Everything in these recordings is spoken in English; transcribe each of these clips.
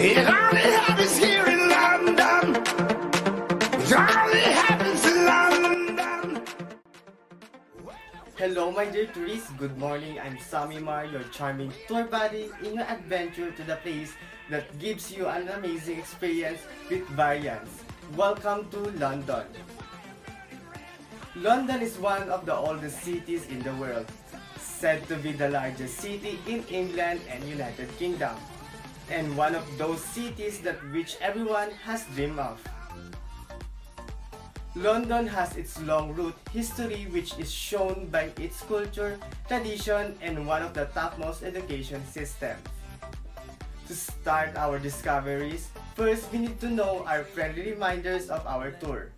It only happens here in London. It only happens in London. Hello my dear tourists, good morning. I'm Sammy Mar, your charming tour buddy in your adventure to the place that gives you an amazing experience with variance. Welcome to London. London is one of the oldest cities in the world, said to be the largest city in England and United Kingdom, and one of those cities that which everyone has dreamed of. London has its long root history, which is shown by its culture, tradition, and one of the topmost education systems. To start our discoveries, first we need to know our friendly reminders of our tour.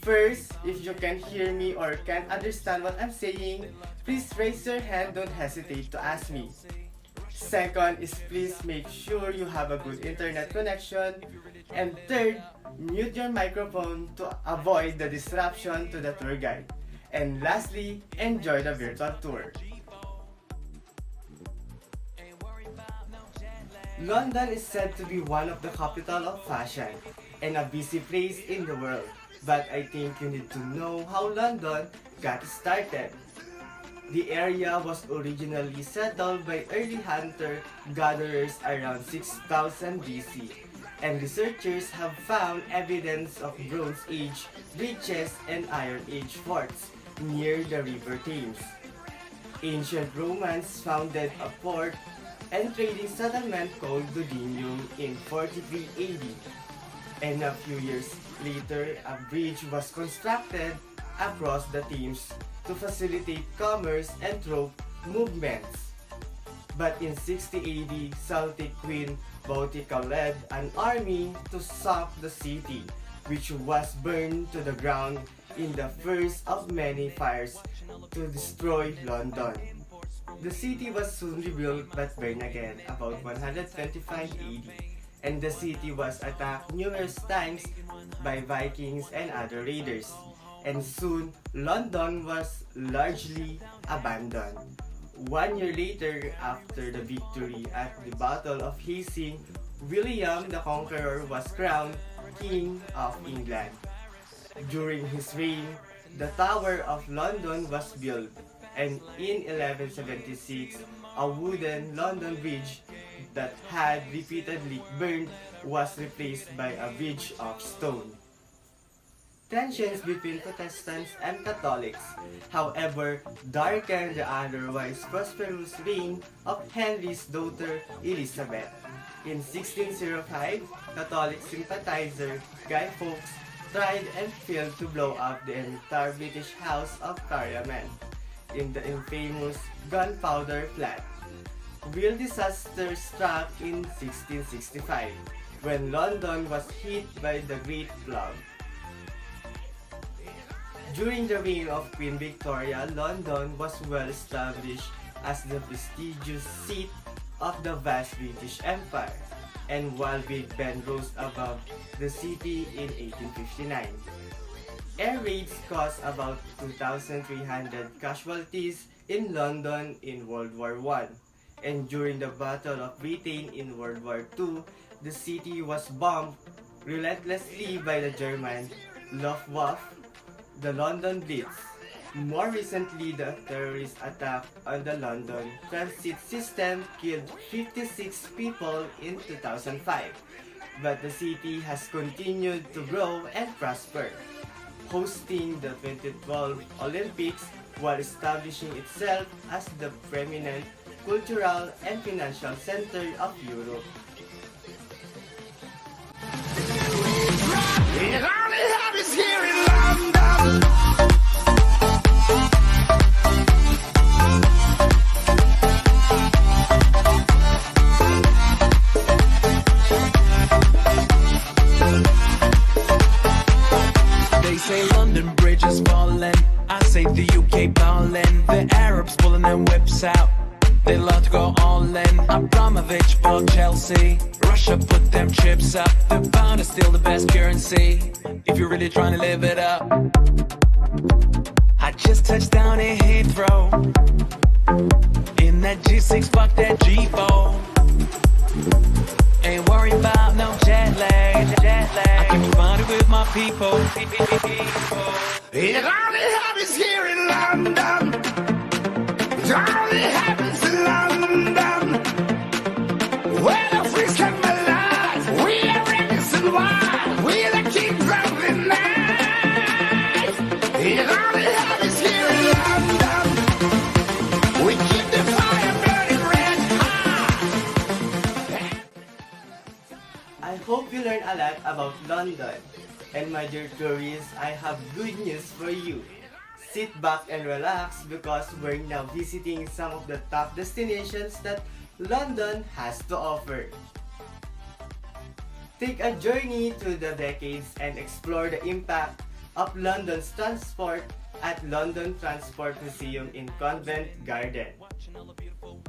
First, if you can hear me or can understand what I'm saying, please raise your hand, don't hesitate to ask me. Second is please make sure you have a good internet connection. And third, mute your microphone to avoid the disruption to the tour guide. And lastly, enjoy the virtual tour. London is said to be one of the capital of fashion and a busy place in the world. But I think you need to know how London got started. The area was originally settled by early hunter-gatherers around 6000 BC, and researchers have found evidence of Bronze Age bridges and Iron Age forts near the River Thames. Ancient Romans founded a port and trading settlement called Dudinium in 43 AD, and a few years later a bridge was constructed across the Thames to facilitate commerce and troop movements. But in 60 AD, Celtic Queen Boudica led an army to sack the city, which was burned to the ground in the first of many fires to destroy London. The city was soon rebuilt but burned again about 125 AD, and the city was attacked numerous times by Vikings and other raiders, and soon London was largely abandoned. 1 year later, after the victory at the Battle of Hastings, William the Conqueror was crowned King of England. During his reign, the Tower of London was built, and in 1176, a wooden London Bridge that had repeatedly burned was replaced by a bridge of stone. Tensions between Protestants and Catholics, however, darkened the otherwise prosperous reign of Henry's daughter Elizabeth. In 1605, Catholic sympathizer Guy Fawkes tried and failed to blow up the entire British House of Parliament in the infamous Gunpowder Plot. Real disaster struck in 1665 when London was hit by the Great Flood. During the reign of Queen Victoria, London was well established as the prestigious seat of the vast British Empire, and while Big Ben rose above the city in 1859. Air raids caused about 2,300 casualties in London in World War I, and during the Battle of Britain in World War II, the city was bombed relentlessly by the German Luftwaffe. The London Blitz. More recently, the terrorist attack on the London transit system killed 56 people in 2005, but the city has continued to grow and prosper, hosting the 2012 Olympics while establishing itself as the preeminent cultural and financial center of Europe. It only happens here in London. They say London Bridge is falling, I say the UK ballin', the Arabs pulling them whips out, they love to go all in. Abramovich bought Chelsea, Russia put them chips up, the pound is still the best currency, if you're really trying to live it up. I just touched down in Heathrow, in that G6, fuck that G4, ain't worried about people. It only happens here in London. It only happens in London. Where the freaks come alive. We are reckless and wild. We the kings of the night. It only happens here in London. We keep the fire burning red hot. I hope you learned a lot about London. And my dear tourists, I have good news for you. Sit back and relax because we're now visiting some of the top destinations that London has to offer. Take a journey through the decades and explore the impact of London's transport at London Transport Museum in Covent Garden.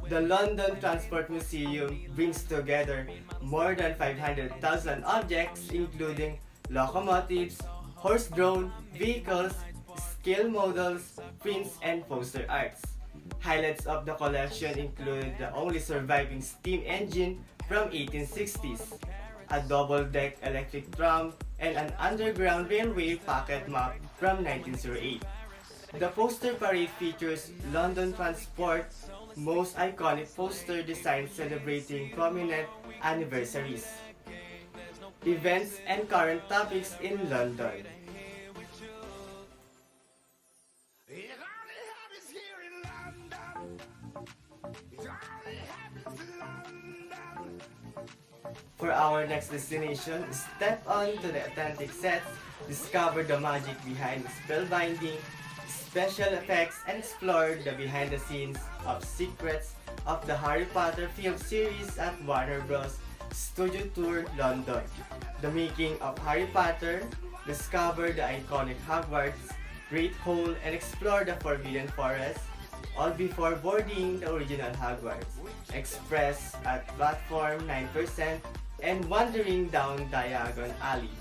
The London Transport Museum brings together more than 500,000 objects including locomotives, horse-drawn vehicles, scale models, prints, and poster arts. Highlights of the collection include the only surviving steam engine from 1860s, a double-deck electric tram, and an underground railway pocket map from 1908. The poster parade features London Transport's most iconic poster designs celebrating prominent anniversaries, events, and current topics in London. It only happens here in London. It only happens in London. For our next destination, step on to the authentic sets, discover the magic behind spellbinding, special effects, and explore the behind the scenes of secrets of the Harry Potter film series at Warner Bros. Studio Tour London. The making of Harry Potter, discover the iconic Hogwarts, Great Hall, and explore the Forbidden Forest, all before boarding the original Hogwarts Express at platform 9% and wandering down Diagon Alley.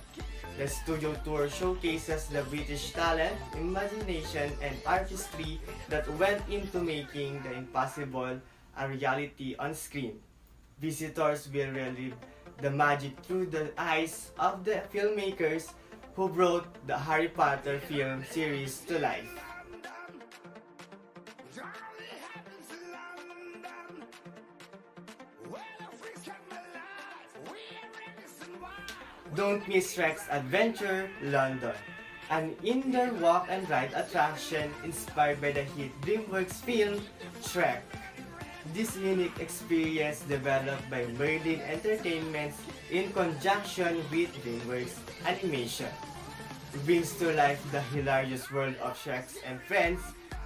The studio tour showcases the British talent, imagination, and artistry that went into making the impossible a reality on screen. Visitors will relive the magic through the eyes of the filmmakers who brought the Harry Potter film series to life. It only happens in London. Where the freaks come alive. We are reckless and wild. Don't miss Shrek's Adventure London, an indoor walk and ride attraction inspired by the hit DreamWorks film Shrek. This unique experience developed by Merlin Entertainments in conjunction with DreamWorks Animation brings to life the hilarious world of Shreks and Friends.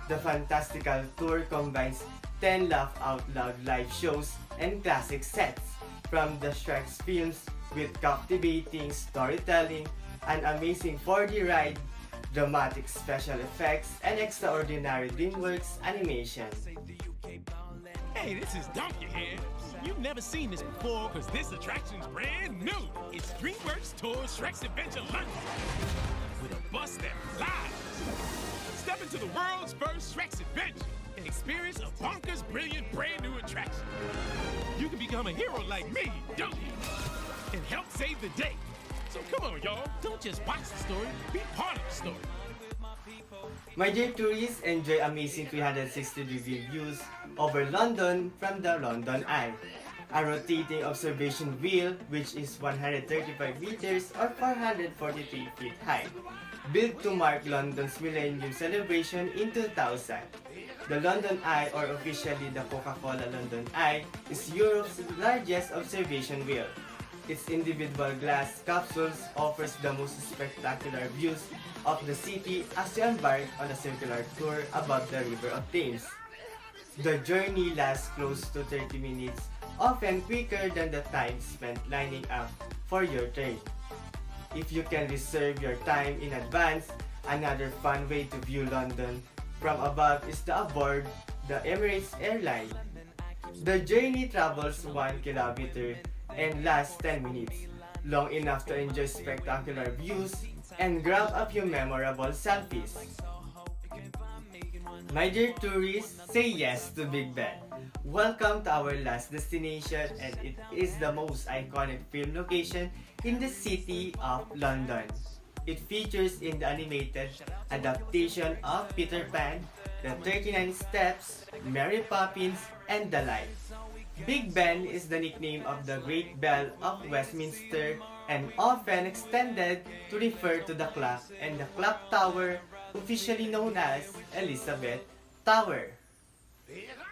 The fantastical tour combines 10 laugh out loud live shows and classic sets from the Shrek's films with captivating storytelling, an amazing 4D ride, dramatic special effects, and extraordinary DreamWorks animation. Hey, this is Donkey here. You've never seen this before because this attraction's brand new. It's DreamWorks Tours Shrek's Adventure London with a bus that flies. Step into the world's first Shrek's Adventure and experience a bonkers, brilliant, brand new attraction. You can become a hero like me, Donkey, and help save the day. So come on, y'all. Don't just watch the story, be part of the story. My dear tourists, enjoy amazing 360-degree views over London from the London Eye, a rotating observation wheel which is 135 meters or 443 feet high, built to mark London's Millennium Celebration in 2000. The London Eye, or officially the Coca-Cola London Eye, is Europe's largest observation wheel. Its individual glass capsules offers the most spectacular views of the city as you embark on a circular tour above the River of Thames. The journey lasts close to 30 minutes, often quicker than the time spent lining up for your train. If you can reserve your time in advance, another fun way to view London from above is to aboard the Emirates airline. The journey travels 1 kilometer and lasts 10 minutes, long enough to enjoy spectacular views and grab a few memorable selfies. My dear tourists, say yes to Big Ben. Welcome to our last destination, and it is the most iconic film location in the city of London. It features in the animated adaptation of Peter Pan, The 39 Steps, Mary Poppins, and the like. Big Ben is the nickname of the Great Bell of Westminster and often extended to refer to the clock and the clock tower, officially known as Elizabeth Tower.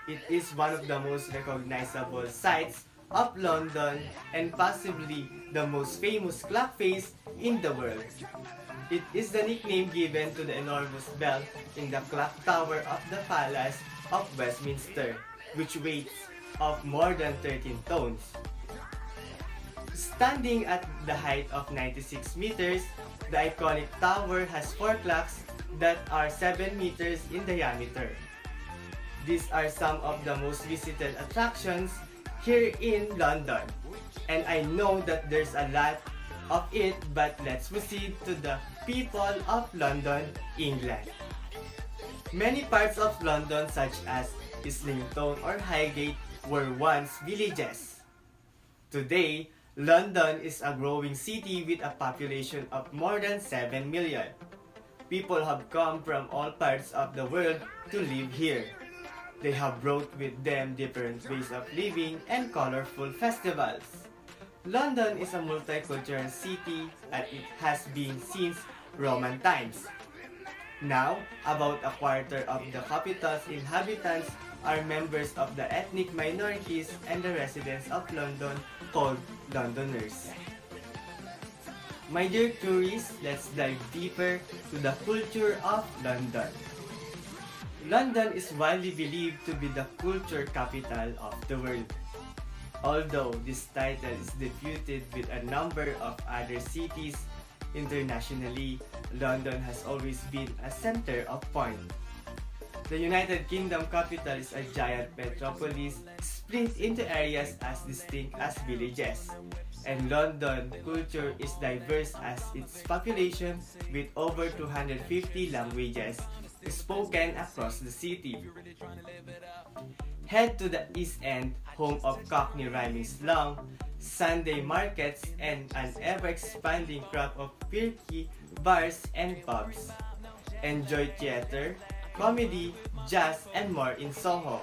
It is one of the most recognizable sights of London and possibly the most famous clock face in the world. It is the nickname given to the enormous bell in the clock tower of the Palace of Westminster, which weighs of more than 13 tons. Standing at the height of 96 meters, the iconic tower has 4 clocks that are 7 meters in diameter. These are some of the most visited attractions here in London. And I know that there's a lot of it, but let's proceed to the people of London, England. Many parts of London such as Islington or Highgate were once villages. Today, London is a growing city with a population of more than 7 million. People have come from all parts of the world to live here. They have brought with them different ways of living and colorful festivals. London is a multicultural city and it has been since Roman times. Now, about a quarter of the capital's inhabitants are members of the ethnic minorities and the residents of London called Londoners. My dear tourists, let's dive deeper to the culture of London. London is widely believed to be the culture capital of the world. Although this title is disputed with a number of other cities internationally, London has always been a center of point. The United Kingdom capital is a giant metropolis split into areas as distinct as villages. And London culture is diverse as its population with over 250 languages spoken across the city. Head to the East End, home of Cockney rhyming slang, Sunday markets, and an ever-expanding crop of quirky bars and pubs. Enjoy theater, comedy, jazz, and more in Soho.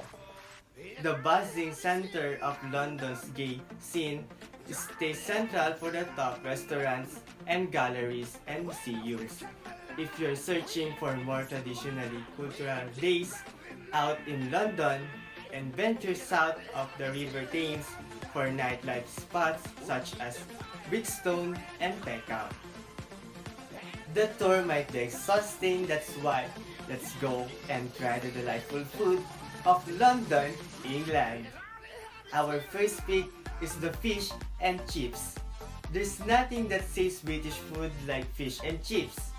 The buzzing center of London's gay scene stays central for the top restaurants and galleries and museums. If you're searching for more traditionally cultural days out in London, and venture south of the River Thames for nightlife spots such as Brixton and Peckham. The tour might be exhausting, that's why let's go and try the delightful food of London, England. Our first pick is the fish and chips. There's nothing that says British food like fish and chips.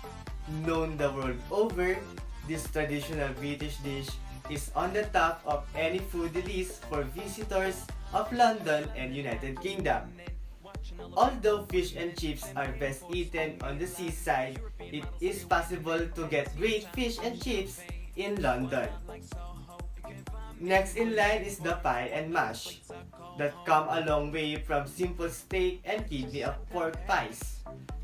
Known the world over, this traditional British dish is on the top of any food list for visitors of London and United Kingdom. Although fish and chips are best eaten on the seaside, it is possible to get great fish and chips in London. Next in line is the pie and mash, that come a long way from simple steak and kidney of pork pies.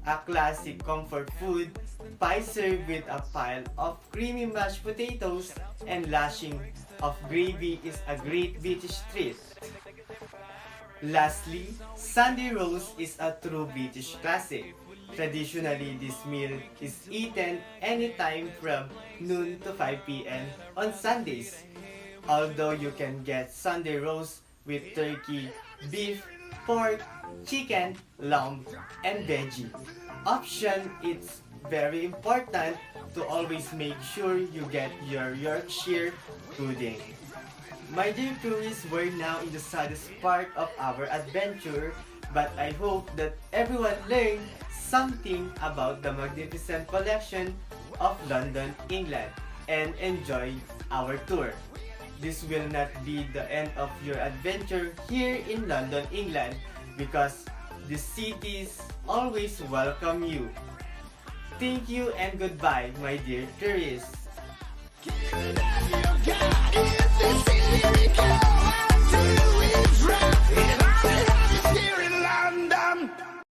A classic comfort food, pie served with a pile of creamy mashed potatoes and lashing of gravy is a great British treat. Lastly, Sunday roast is a true British classic. Traditionally, this meal is eaten anytime from noon to 5 p.m. on Sundays. Although you can get Sunday roast with turkey, beef, pork, chicken, lamb, and veggie option, it's very important to always make sure you get your Yorkshire pudding. My dear tourists, we're now in the saddest part of our adventure, but I hope that everyone learned something about the magnificent collection of London, England, and enjoyed our tour. This will not be the end of your adventure here in London, England, because the cities always welcome you. Thank you and goodbye, my dear tourists. You got it.